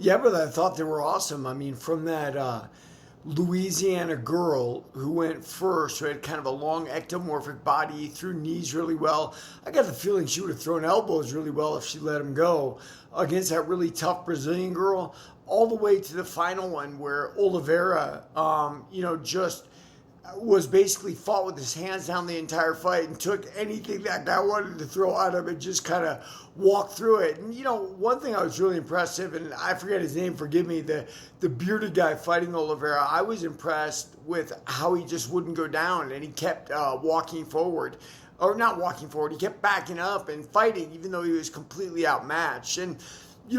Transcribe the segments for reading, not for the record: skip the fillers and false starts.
Yeah, but I thought they were awesome. I mean, from that Louisiana girl who went first, who had kind of a long ectomorphic body, threw knees really well. I got the feeling she would have thrown elbows really well if she let him go against that really tough Brazilian girl, all the way to the final one where Oliveira, just was basically fought with his hands down the entire fight and took anything that guy wanted to throw at him and just kind of walked through it. And one thing I was really impressive, and I forget his name, forgive me, the bearded guy fighting Oliveira, I was impressed with how he just wouldn't go down and he kept walking forward. Or not walking forward, he kept backing up and fighting even though he was completely outmatched. And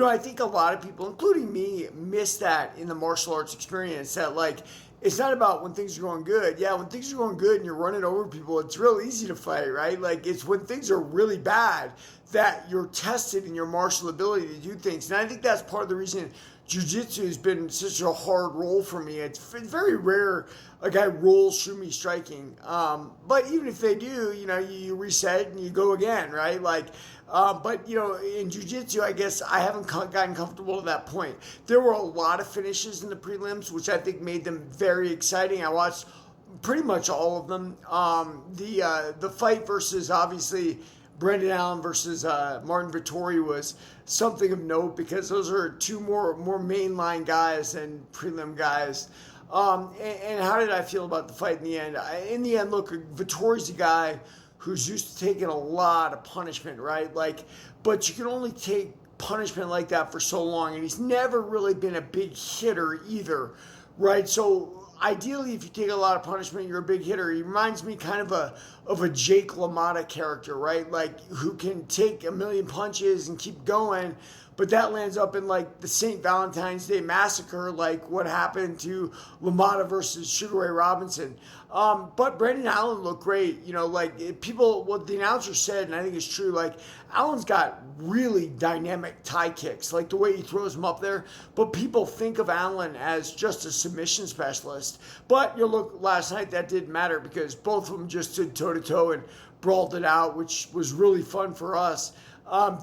I think a lot of people, including me, miss that in the martial arts experience, that it's not about when things are going good. Yeah, when things are going good and you're running over people, it's real easy to fight, right? It's when things are really bad that you're tested in your martial ability to do things. And I think that's part of the reason jiu-jitsu has been such a hard role for me. It's very rare a guy rolls through me striking. But even if they do, you reset and you go again, right? But in jiu-jitsu, I guess I haven't gotten comfortable to that point. There were a lot of finishes in the prelims, which I think made them very exciting. I watched pretty much all of them. The fight versus, obviously, Brendan Allen versus Martin Vettori was something of note because those are two more mainline guys and prelim guys. And how did I feel about the fight in the end? In the end, look, Vettori's a guy who's used to taking a lot of punishment, right? But you can only take punishment like that for so long, and he's never really been a big hitter either, right? So ideally, if you take a lot of punishment, you're a big hitter. He reminds me kind of a Jake LaMotta character, right? Who can take a million punches and keep going, but that lands up in the St. Valentine's Day Massacre, what happened to LaMotta versus Sugar Ray Robinson. But Brendan Allen looked great. What the announcer said, and I think it's true, Allen's got really dynamic tie kicks, the way he throws them up there. But people think of Allen as just a submission specialist. But look, last night that didn't matter because both of them just stood toe to toe and brawled it out, which was really fun for us.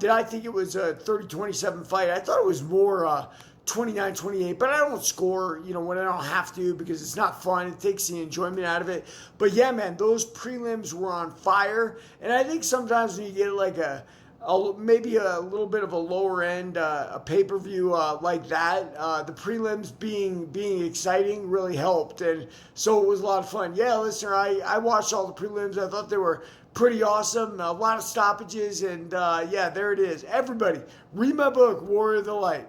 Did I think it was a 30-27 fight? I thought it was more 29-28, but I don't score, when I don't have to because it's not fun. It takes the enjoyment out of it. But yeah, man, those prelims were on fire. And I think sometimes when you get maybe a little bit of a lower end, a pay-per-view like that, the prelims being exciting really helped. And so it was a lot of fun. Yeah, listener, I watched all the prelims. I thought they were pretty awesome. A lot of stoppages. And yeah, there it is. Everybody, read my book, Warrior of the Light.